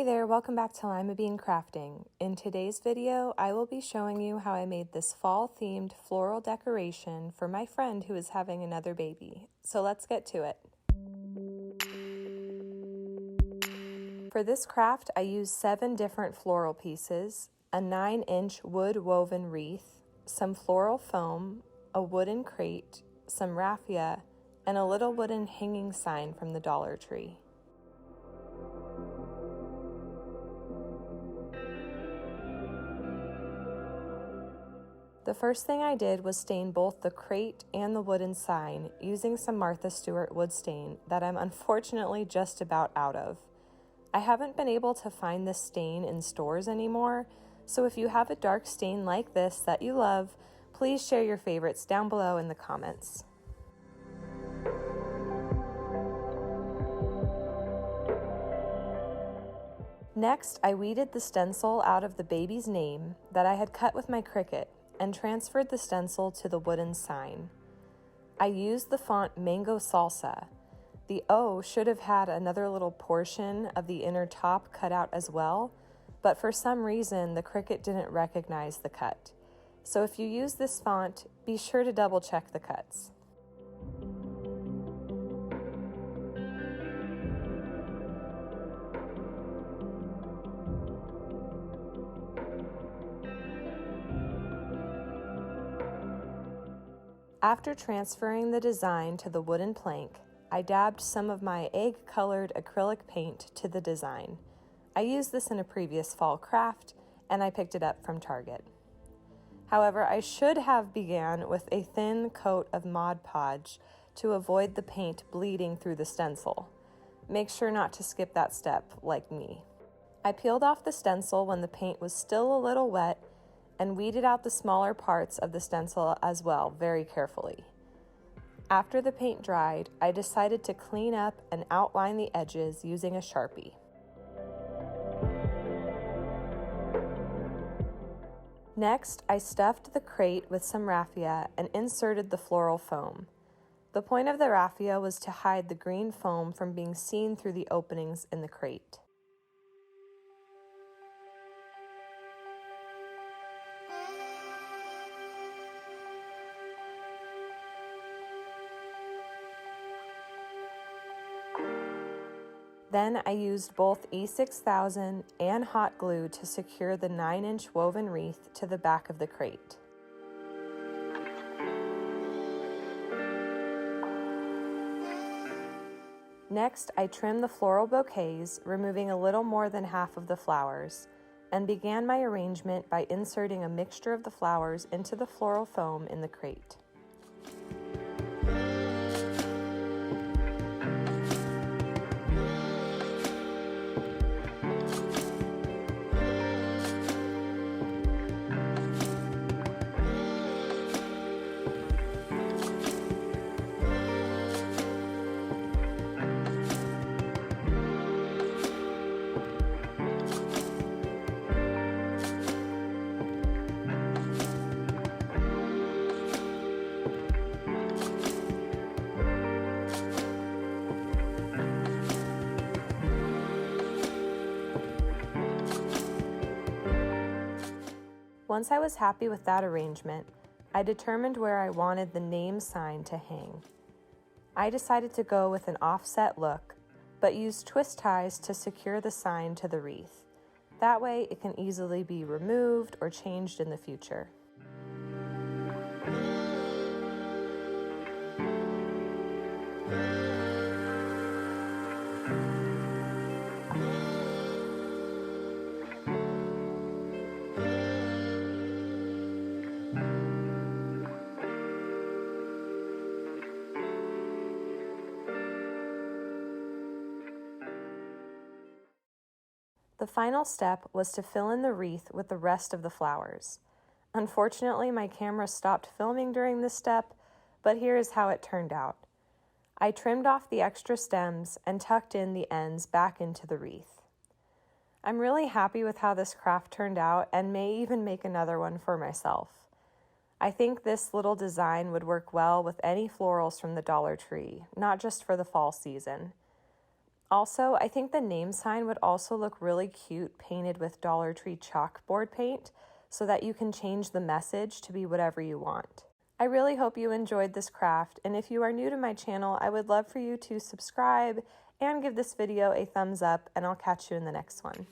Hey there, welcome back to Limabean Crafting. In today's video, I will be showing you how I made this fall-themed floral decoration for my friend who is having another baby. So let's get to it. For this craft, I used 7 different floral pieces, a 9-inch wood woven wreath, some floral foam, a wooden crate, some raffia, and a little wooden hanging sign from the Dollar Tree. The first thing I did was stain both the crate and the wooden sign using some Martha Stewart wood stain that I'm unfortunately just about out of. I haven't been able to find this stain in stores anymore, so if you have a dark stain like this that you love, please share your favorites down below in the comments. Next, I weeded the stencil out of the baby's name that I had cut with my Cricut and transferred the stencil to the wooden sign. I used the font Mango Salsa. The O should have had another little portion of the inner top cut out as well, but for some reason the Cricut didn't recognize the cut. So if you use this font, be sure to double check the cuts. After transferring the design to the wooden plank, I dabbed some of my egg-colored acrylic paint to the design. I used this in a previous fall craft, and I picked it up from Target. However, I should have began with a thin coat of Mod Podge to avoid the paint bleeding through the stencil. Make sure not to skip that step, like me. I peeled off the stencil when the paint was still a little wet and weeded out the smaller parts of the stencil as well, very carefully. After the paint dried, I decided to clean up and outline the edges using a Sharpie. Next, I stuffed the crate with some raffia and inserted the floral foam. The point of the raffia was to hide the green foam from being seen through the openings in the crate. Then I used both E6000 and hot glue to secure the 9-inch woven wreath to the back of the crate. Next, I trimmed the floral bouquets, removing a little more than half of the flowers, and began my arrangement by inserting a mixture of the flowers into the floral foam in the crate. Once I was happy with that arrangement, I determined where I wanted the name sign to hang. I decided to go with an offset look, but used twist ties to secure the sign to the wreath. That way it can easily be removed or changed in the future. The final step was to fill in the wreath with the rest of the flowers. Unfortunately, my camera stopped filming during this step, but here is how it turned out. I trimmed off the extra stems and tucked in the ends back into the wreath. I'm really happy with how this craft turned out and may even make another one for myself. I think this little design would work well with any florals from the Dollar Tree, not just for the fall season. Also, I think the name sign would also look really cute painted with Dollar Tree chalkboard paint so that you can change the message to be whatever you want. I really hope you enjoyed this craft, and if you are new to my channel, I would love for you to subscribe and give this video a thumbs up, and I'll catch you in the next one.